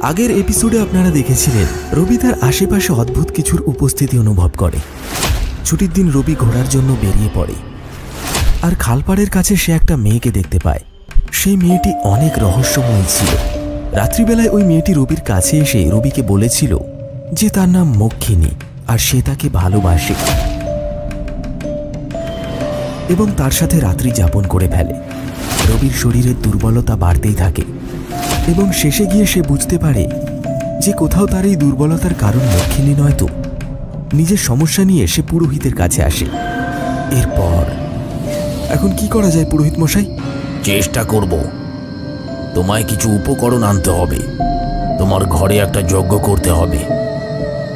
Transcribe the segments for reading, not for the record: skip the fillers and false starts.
আগের এপিসোডে আপনারা দেখেছিলেন রবি তার আশেপাশে অদ্ভুত কিছুর উপস্থিতি অনুভব করে। ছুটির দিন রবি ঘোরার জন্য বেরিয়ে পড়ে, আর খালপাড়ের কাছে সে একটা মেয়েকে দেখতে পায়। সেই মেয়েটি অনেক রহস্যময় ছিল। রাত্রিবেলায় ওই মেয়েটি রবির কাছে এসে রবিকে বলেছিল যে তার নাম মক্ষিণী আর সে তাকে ভালোবাসে এবং তার সাথে রাত্রি যাপন করে ফেলে। রবির শরীরের দুর্বলতা বাড়তেই থাকে এবং শেষে গিয়ে সে বুঝতে পারে যে কোথাও তার এই দুর্বলতার কারণ মক্ষিণী নয়তো নিজের সমস্যা নিয়ে সে পুরোহিতের কাছে আসে। এরপর এখন কি করা যায় পুরোহিত মশাই? চেষ্টা করব। তোমায় কিছু উপকরণ আনতে হবে, তোমার ঘরে একটা যজ্ঞ করতে হবে।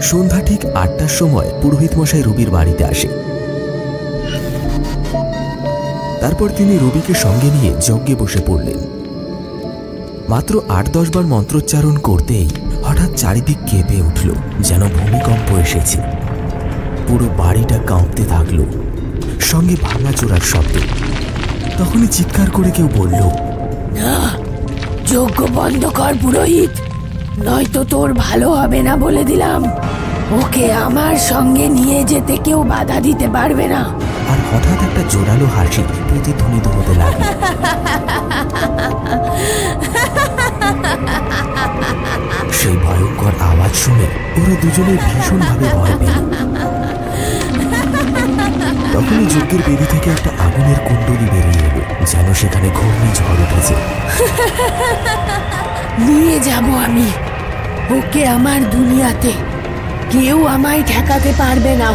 সন্ধ্যা ঠিক ৮টার সময় পুরোহিত মশাই রবির বাড়িতে আসে। তারপর তিনি রবিকে সঙ্গে নিয়ে যজ্ঞে বসে পড়লেন। মাত্র ৮-১০ বার মন্ত্রোচ্চারণ করতেই হঠাৎ চারিদিক কেঁপে উঠল, যেন ভূমিকম্প এসেছে। পুরো বাড়িটা কাঁপতে থাকলো, সঙ্গে ভাঙাচোরার শব্দ। তখনই চিৎকার করে কেউ বলল, না, যজ্ঞ বন্ধ কর পুরোহিত, নয়তো তোর ভালো হবে না বলে দিলাম। ওকে আমার সঙ্গে নিয়ে যেতে কেউ বাধা দিতে পারবে না। আর হঠাৎ একটা জোরালো হাসি প্রতিধ্বনিত হতে লাগলো। সেই ভয়ঙ্কর আওয়াজ শুনে ওরা দুজনে ভীষণভাবে ভয় পেল। তখনই যজ্ঞের বেদি থেকে একটা আগুনের কুণ্ডলী বেরিয়ে এলো, যেন সেখানে ঘূর্ণিঝড় উঠেছে। নিয়ে যাব আমি ওকে আমার দুনিয়াতে, কেউ আমায় ঠেকাতে পারবে না।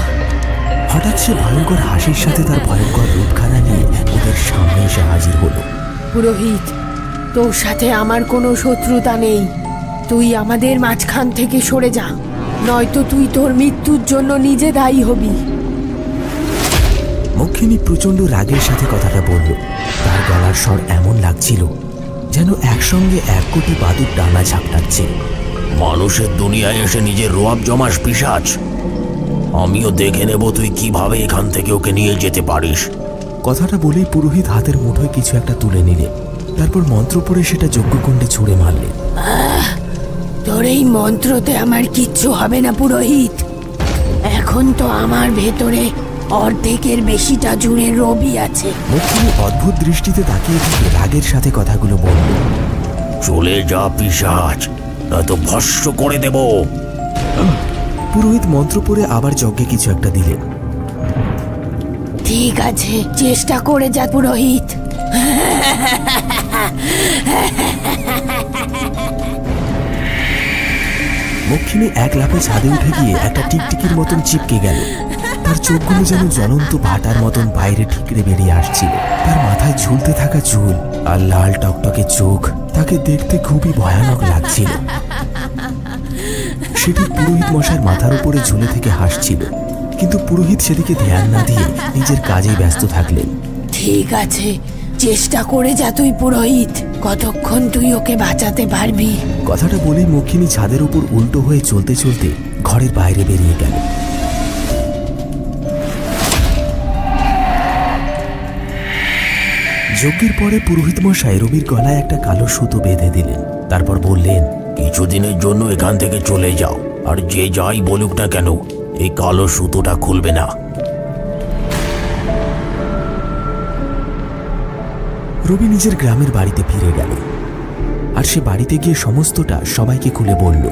হঠাৎ সে ভয়ঙ্কর হাসির সাথে তার ভয়ঙ্কর রূপখানা নিয়ে ওদের সামনে এসে হাজির হলো। পুরোহিত, তোর সাথে আমার কোনো শত্রুতা নেই, তুই আমাদের মাঝখান থেকে সরে যা, নয়তো তুই তোর মৃত্যুর জন্য নিজে দায়ী হবি। মক্ষিণী প্রচন্ড রাগের সাথে কথাটা বলল। তার গলার স্বর এমন লাগছিল যেন একসঙ্গে ১ কোটি বাদুর ডানা ঝাপটাচ্ছে। মানুষের দুনিয়ায় এসে নিজের রোয়াব জমাস পিশাচ, আমিও দেখে নেব তুই কিভাবে এখান থেকে ওকে নিয়ে যেতে পারিস। কথাটা বলেই পুরোহিত হাতের মুঠোয় কিছু একটা তুলে নিলে, তারপর মন্ত্র পড়ে সেটা যজ্ঞকুণ্ডে ছুঁড়ে মারলে। তোর এই মন্ত্রতে আমার কিচ্ছু হবে না পুরোহিত, এখন তো আমার ভেতরে অর্ধেকের বেশিটা জুড়ে রবি আছে। মক্ষিণী অদ্ভুত দৃষ্টিতে তাকিয়ে থেকে রাগের সাথে কথাগুলো বলল, চলে যা পিশাচ, নয়তো ভস্ম করে দেব। পুরোহিত মন্ত্র পড়ে আবার যজ্ঞে কিছু একটা দিলেন। ঠিক আছে, চেষ্টা করে যা পুরোহিত। মক্ষিণী এক লাফে ছাদে উঠে গিয়ে একটা টিকটিকির মতন চিপকে গেল। তার চোখগুলো যেন জ্বলন্ত ভাটার মতন বাইরে ঠিকরে বেরিয়ে আসছিল। তার মাথায় ঝুলতে থাকা চুল আর লাল টকটকে চোখ তাকে দেখতে খুবই ভয়ানক লাগছিল। সেটি পুরোহিত মশাইয়ের মাথার উপরে ঝুলে থেকে হাসছিল, কিন্তু পুরোহিত সেদিকে ধ্যান না দিয়ে নিজের কাজে ব্যস্ত থাকলেন। ঠিক আছে, চেষ্টা করে যা তুই পুরোহিত, কতক্ষণ তুই ওকে বাঁচাতে পারবি। কথাটা বলেই মক্ষিণী ছাদের উপর উল্টো হয়ে চলতে চলতে ঘরের বাইরে বেরিয়ে গেল। যজ্ঞের পরে পুরোহিত মশাই রবির গলায় একটা কালো সুতো বেঁধে দিলেন। তারপর বললেন, কিছুদিনের জন্য এখান থেকে চলে যাও, আর যে যাই বলুক না কেন এই কালো সুতোটা খুলবে না। রবি নিজের গ্রামের বাড়িতে ফিরে গেল, আর সে বাড়িতে গিয়ে সমস্তটা সবাইকে খুলে বলল।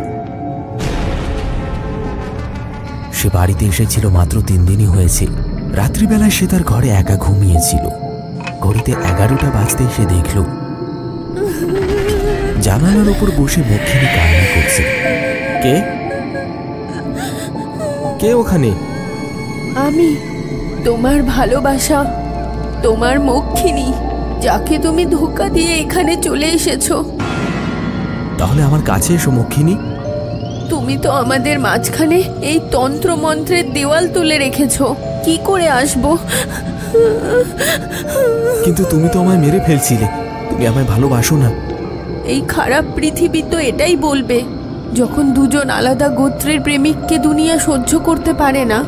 সে বাড়িতে এসেছিল মাত্র ৩ দিনই হয়েছে। রাত্রিবেলায় সে তার ঘরে একা ঘুমিয়েছিল। ঘড়িতে ১১টা বাজতেই সে দেখল জানালার উপর বসে মক্ষিণী কান্না করছে। কে কে ওখানে? আমি, তোমার ভালোবাসা, তোমার মক্ষিণী, যাকে তুমি ধোঁকা দিয়ে এখানে চলে এসেছো। তাহলে আমার কাছে এসো মক্ষিণী। তুমি তো আমাদের মাঝখানে এই তন্ত্র মন্ত্রের দেওয়াল তুলে রেখেছো, কি করে আসবো? কিন্তু তুমি তো আমায় মেরে ফেলছিলে, তুমি আমায় ভালোবাসো না। এই খারাপ পৃথিবী তো এটাই বলবে, যখন দুজন আলাদা গোত্রের প্রেমিককে দুনিয়া সহ্য করতে পারে না,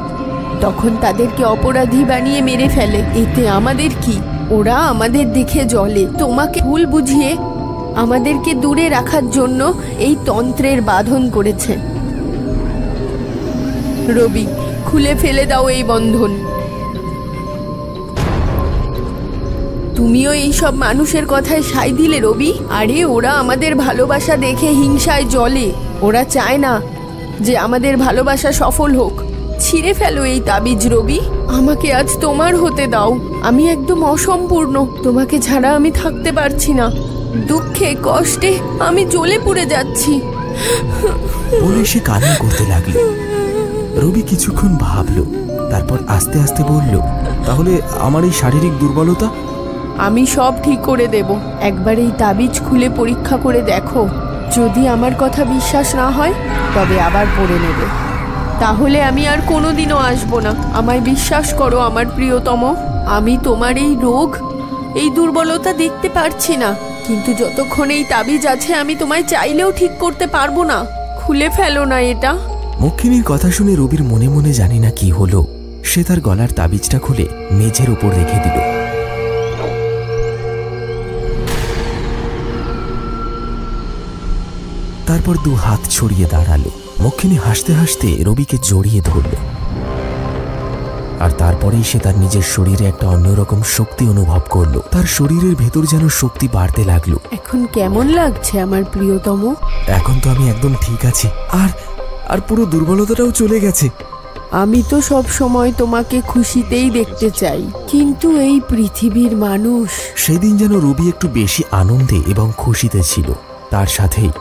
তখন তাদেরকে অপরাধী বানিয়ে মেরে ফেলে। এতে আমাদের কি? ওরা আমাদের দেখে জ্বলে, তোমাকে ভুল বুঝিয়ে আমাদেরকে দূরে রাখার জন্য এই তন্ত্রের বাঁধন করেছে। রবি, খুলে ফেলে দাও এই বন্ধন। তুমিও এই সব মানুষের কথায় সায় দিলে রবি? আরে ওরা আমাদের ভালোবাসা দেখে হিংসায় জ্বলে। ওরা চায় না যে আমাদের ভালোবাসা সফল হোক। ছিঁড়ে ফেলো এই তাবিজ রবি। আমাকে আজ তোমার হতে দাও। আমি একদম অসম্পূর্ণ। তোমাকে ছাড়া আমি থাকতে পারছি না। দুঃখে কষ্টে আমি জ্বলে পুড়ে যাচ্ছি। বলে সে কান্না করতে লাগলো। রবি কিছুক্ষণ ভাবলো, তারপর আস্তে আস্তে বলল, তাহলে আমার এই শারীরিক দুর্বলতা? আমি সব ঠিক করে দেব। একবার এই তাবিজ খুলে পরীক্ষা করে দেখো। যদি আমার কথা বিশ্বাস না হয় তবে আবার পড়ে নেবে। তাহলে আমি আর কোনোদিনও আসবো না। আমায় বিশ্বাস করো আমার প্রিয়তম। আমি তোমার এই রোগ, এই দুর্বলতা দেখতে পারছি না, কিন্তু যতক্ষণ এই তাবিজ আছে আমি তোমায় চাইলেও ঠিক করতে পারবো না। খুলে ফেলো না এটা। মক্ষিণীর কথা শুনে রবির মনে মনে জানি না কি হলো। সে তার গলার তাবিজটা খুলে মেঝের উপর রেখে দিল। তারপর দু হাত ছড়িয়ে দাঁড়ালো। মক্ষিণী হাসতে হাসতে রবিকে জড়িয়ে ধরল। আর তারপরেই সে তার নিজের শরীরে একটা অন্যরকম শক্তি অনুভব করলো। তার শরীরের ভেতর যেন শক্তি বাড়তে লাগলো। এখন কেমন লাগছে আমার প্রিয়তম? এখন তো আমি একদম ঠিক আছি, আর পুরো দুর্বলতাটাও চলে গেছে। আমি তো সব সময় তোমাকে খুশিতেই দেখতে চাই, কিন্তু এই পৃথিবীর মানুষ। সেদিন যেন রবি একটু বেশি আনন্দে এবং খুশিতে ছিল। তার সাথেই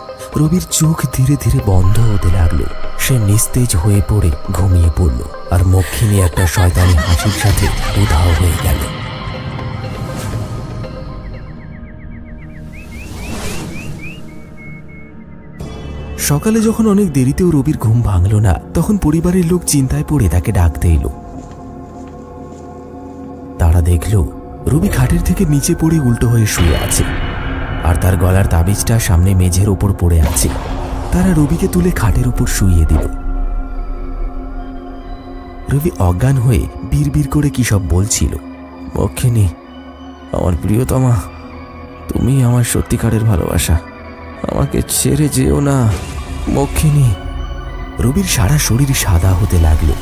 রবির চোখ ধীরে ধীরে বন্ধ হতে লাগলো। সে নিস্তেজ হয়ে পড়ে ঘুমিয়ে পড়ল। আর মক্ষিণী একটা শয়তানি হাসির সাথে উধাও হয়ে গেল। সকালে যখন অনেক দেরিতেও রবির ঘুম ভাঙল না, তখন পরিবারের লোক চিন্তায় পড়ে তাকে ডাকতে এলো। তারা দেখল রবি খাটের থেকে নিচে পড়ে উল্টো হয়ে শুয়ে আছে, আর তার গলার তাবিজটা সামনে মেঝের ওপর পড়ে আছে। তারা রবিকে তুলে খাটের উপর শুইয়ে দিল। রবি অজ্ঞান হয়ে বিড়বিড় করে কি সব বলছিল। মক্ষিণী, আমার প্রিয়তমা, তুমি আমার সত্যিকারের ভালোবাসা, আমাকে ছেড়ে যেও না মক্ষিণী। রবির সারা শরীর সাদা হতে লাগলো,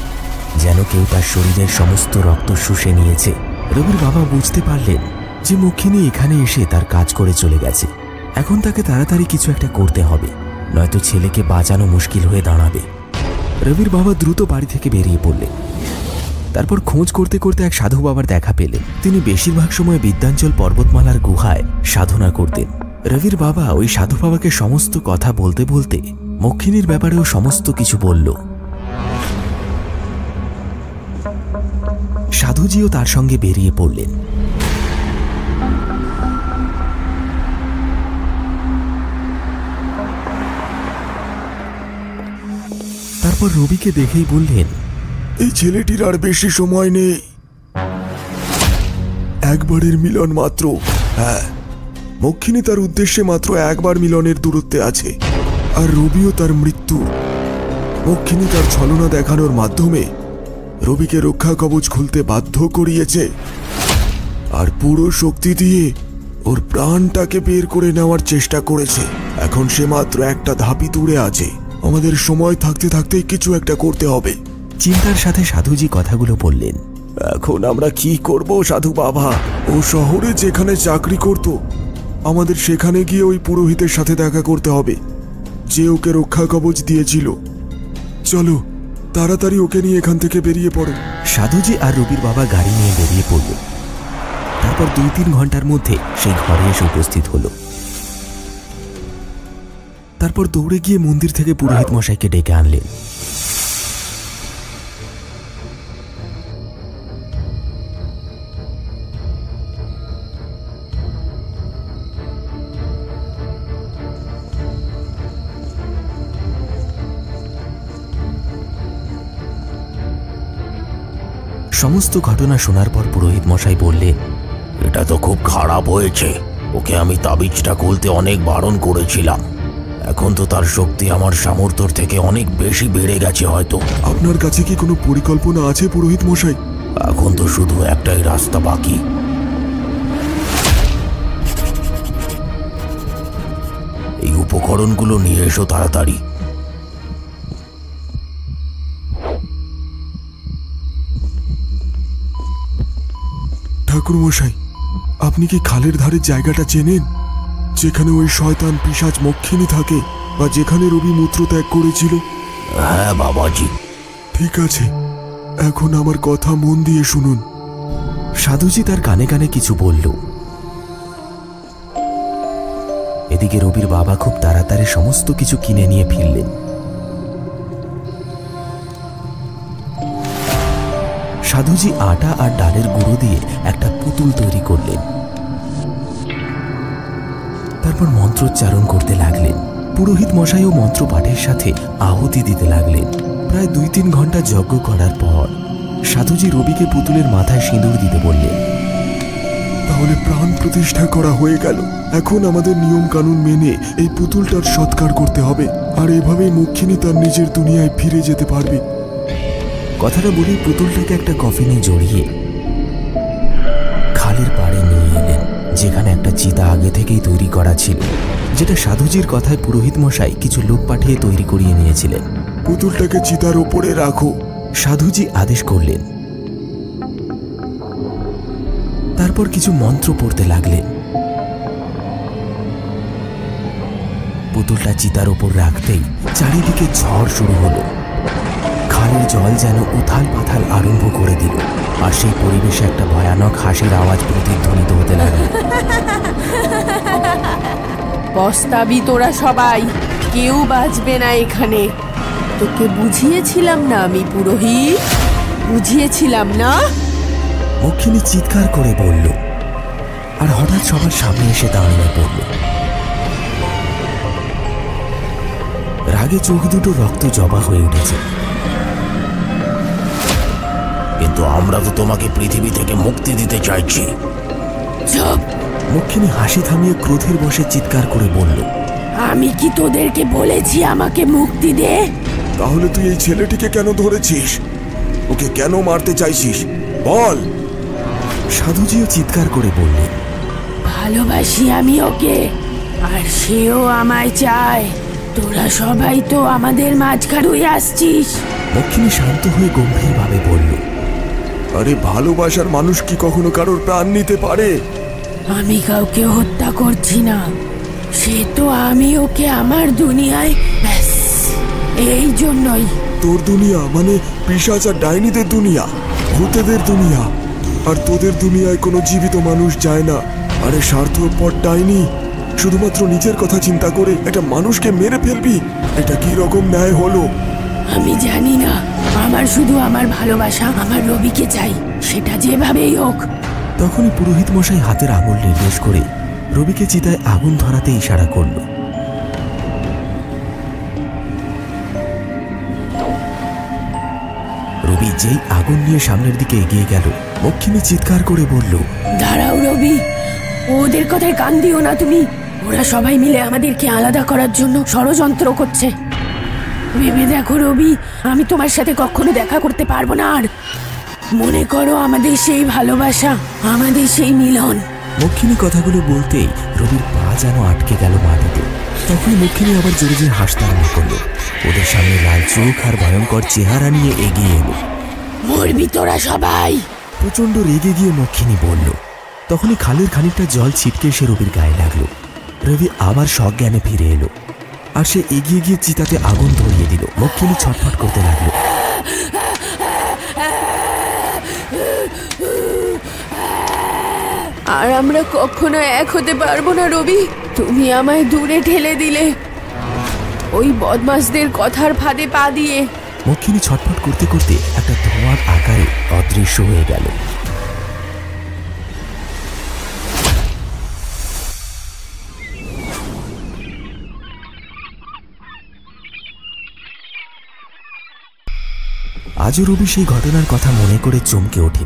যেন কেউ তার শরীরের সমস্ত রক্ত শুষে নিয়েছে। রবির বাবা বুঝতে পারলেন যে মক্ষিণী এখানে এসে তার কাজ করে চলে গেছে। এখন তাকে তাড়াতাড়ি কিছু একটা করতে হবে, নয়তো ছেলেকে বাঁচানো মুশকিল হয়ে দাঁড়াবে। রবির বাবা দ্রুত বাড়ি থেকে বেরিয়ে পড়লেন। তারপর খোঁজ করতে করতে এক সাধু বাবার দেখা পেলেন। তিনি বেশিরভাগ সময় বিদ্যাঞ্চল পর্বতমালার গুহায় সাধনা করতেন। রবির বাবা ওই সাধু বাবাকে সমস্ত কথা বলতে বলতে মক্ষিণীর ব্যাপারেও সমস্ত কিছু বলল। সাধুজিও তার সঙ্গে বেরিয়ে পড়লেন। তারপর রবিকে দেখেই বললেন, এই ছেলেটির আর বেশি সময় নেই, একবারের মিলন মাত্র। হ্যাঁ, মক্ষিণী তার উদ্দেশ্যে মাত্র একবার মিলনের দূরত্বে আছে, আর রবিও তার মৃত্যু। মক্ষিণী তার ছলনা দেখানোর মাধ্যমে রবিকে রক্ষা কবচ খুলতে বাধ্য করিয়েছে, আর পুরো শক্তি দিয়ে ওর প্রাণটাকে বের করে নেওয়ার চেষ্টা করেছে। এখন সে মাত্র একটা ধাপই দূরে আছে। আমাদের সময় থাকতে থাকতেই কিছু একটা করতে হবে। চিন্তার সাথে সাধুজি কথাগুলো বললেন। এখন আমরা কি করব সাধু বাবা? ও শহরে যেখানে চাকরি করত, আমাদের সেখানে গিয়ে ওই পুরোহিতের সাথে দেখা করতে হবে, যে ওকে রক্ষা কবচ দিয়েছিল। চলো তাড়াতাড়ি ওকে নিয়ে এখান থেকে বেরিয়ে পড়ো। সাধুজি আর রবির বাবা গাড়ি নিয়ে বেরিয়ে পড়ল। তারপর 2-3 ঘন্টার মধ্যে সেই ঘরে এসে উপস্থিত হলো। তারপর দৌড়ে গিয়ে মন্দির থেকে পুরোহিত মশাইকে ডেকে আনলেন। সমস্ত ঘটনা শোনার পর পুরোহিত মশাই বললেন, এটা তো খুব খারাপ হয়েছে। ওকে আমি তাবিজটা খুলতে অনেক বারণ করেছিলাম। এখন তো তার শক্তি আমার সামর্থ্যের থেকে অনেক বেশি বেড়ে গেছে হয়তো। আপনার কাছে কি কোনো পরিকল্পনা আছে পুরোহিত মশাই? এখন তো শুধু একটাই রাস্তা বাকি। উপকরণগুলো নিয়ে এসো তাড়াতাড়ি। ঠাকুরমশাই, আপনি কি খালের ধারের জায়গাটা চেনেন, যেখানে ওই শয়তান পিশাচ মক্ষিণী থাকে, বা যেখানে রবি মূত্র ত্যাগ করেছিল? হ্যাঁ বাবাজি। ঠিক আছে, এখন আমার কথা মন দিয়ে শুনুন। সাধুজি তার কানে কানে কিছু বলল। এদিকে রবির বাবা খুব তাড়াতাড়ি সমস্ত কিছু কিনে নিয়ে ফিরলেন। সাধুজি আটা আর ডালের গুঁড়ো দিয়ে একটা পুতুল তৈরি করলেন। তারপর মন্ত্রোচ্চারণ করতে লাগলেন। পুরোহিত মশাইও মন্ত্র পাঠের সাথে আহুতি দিতে লাগলেন। প্রায় 2-3 ঘন্টা যজ্ঞ করার পর সাধুজি রবিকে পুতুলের মাথায় সিঁদুর দিতে বললেন। তাহলে প্রাণ প্রতিষ্ঠা করা হয়ে গেল। এখন আমাদের নিয়ম কানুন মেনে এই পুতুলটার সৎকার করতে হবে, আর এভাবেই মক্ষিণী তার নিজের দুনিয়ায় ফিরে যেতে পারবে। কথাটা বলেই পুতুলটাকে একটা কফিনে জড়িয়ে খালের পাড়ে নিয়ে এলেন, যেখানে একটা চিতা আগে থেকেই তৈরি করা ছিল, যেটা সাধুজির কথায় পুরোহিত মশাই কিছু লোক পাঠিয়ে তৈরি করিয়ে নিয়েছিলেন। পুতুলটাকে চিতার ওপরে রাখো, সাধুজি আদেশ করলেন। তারপর কিছু মন্ত্র পড়তে লাগলেন। পুতুলটা চিতার ওপর রাখতেই চারিদিকে ঝড় শুরু হলো। খালের জল যেন উথাল পাথাল আরম্ভ করে দিল, আর সেই পরিবেশে একটা ভয়ানক হাসির আওয়াজ প্রতিধ্বনিত হতে লাগলো। পস্তাবি তোরা সবাই, কেউ বাঁচবে না এখানে। তোকে বুঝিয়েছিলাম না আমি পুরোহিত, বুঝিয়েছিলাম না? মক্ষিণী চিৎকার করে বলল, আর হঠাৎ সবার সামনে এসে দাঁড়িয়ে পড়ল। রাগে চোখ দুটো রক্ত জবা হয়ে উঠেছে। কিন্তু আমরা তো তোমাকে পৃথিবী থেকে মুক্তি দিতে চাইছি। চুপ! মক্ষিণী হাসি থামিয়ে ক্রোধের বশে চিৎকার করে বলল, আমি কি তোদেরকে বলেছি আমাকে মুক্তি দে? তাহলে তুই এই ছেলেটিকে কেন ধরেছিস? ওকে কেন মারতে চাইছিস বল? সাধুজিও চিৎকার করে বললেন, ভালোবাসি আমি ওকে, আর সেও আমায় চায়। তোরা সবাই তো আমাদের মাঝখানে হয়ে আসছিস। মক্ষিণী শান্ত হয়ে গম্ভীরভাবে বলল, আরে ভালোবাসার মানুষ কি কখনো কারোর প্রাণ নিতে পারে? আমি কাউকে হত্যা করছি না, সে তো আমি ওকে আমার দুনিয়ায়, ব্যাস এই জন্যই। তোর দুনিয়া মানে পিশাচ আর ডাইনিদের দুনিয়া, ভূতেদের দুনিয়া, আর তোদের দুনিয়ায় কোনো জীবিত মানুষ যায় না। আরে স্বার্থপর ডাইনি, শুধুমাত্র নিজের কথা চিন্তা করে একটা মানুষকে মেরে ফেলবি? এটা কি রকম ন্যায় হলো? আমি জানি না, আমার শুধু আমার ভালোবাসা আমার রবিকে চাই, সেটা যেভাবেই হোক। তখনই পুরোহিত মশাই হাতের আঙুল নির্দেশ করে রবিকে চিতায় আগুন ধরাতে ইশারা করল। রবি যেই আগুন নিয়ে সামনের দিকে এগিয়ে গেল, মক্ষিণী চিৎকার করে বলল, দাঁড়াও রবি, ওদের কথায় কান দিও না তুমি। ওরা সবাই মিলে আমাদেরকে আলাদা করার জন্য ষড়যন্ত্র করছে। ভেবে দেখো রবি, আমি তোমার সাথে কখনো দেখা করতে পারবো না আর। মনে করো আমাদের সেই ভালোবাসা, আমাদের সেই মিলন। মক্ষিণী কথাগুলো বলতেই রবির পা যেন আটকে গেল মাটিতে। তখন মক্ষিণী আবার জোরে জোরে হাসতে আরম্ভ করলো। ওদের সামনে লাল চোখ আর ভয়ঙ্কর চেহারা নিয়ে এগিয়ে এলো। মরবি তোরা সবাই! প্রচন্ড রেগে গিয়ে মক্ষিণী বলল। তখনই খালের খানিকটা জল ছিটকে এসে রবির গায়ে লাগলো। রবি আবার সজ্ঞানে ফিরে এলো, আর সে এগিয়ে গিয়ে চিতাতে আগুন ধরিয়ে দিল। মক্ষিণী ছটফট করতে লাগলো। আর আমরা কখনো এক হতে পারবো না রবি। তুমি আমায় দূরে ঠেলে দিলে ওই বদমাশদের কথার ফাঁদে পা দিয়ে। মক্ষিণী ছটফট করতে করতে একটা ধোঁয়ার আকারে অদৃশ্য হয়ে গেল। আজও রবি সেই ঘটনার কথা মনে করে চমকে ওঠে।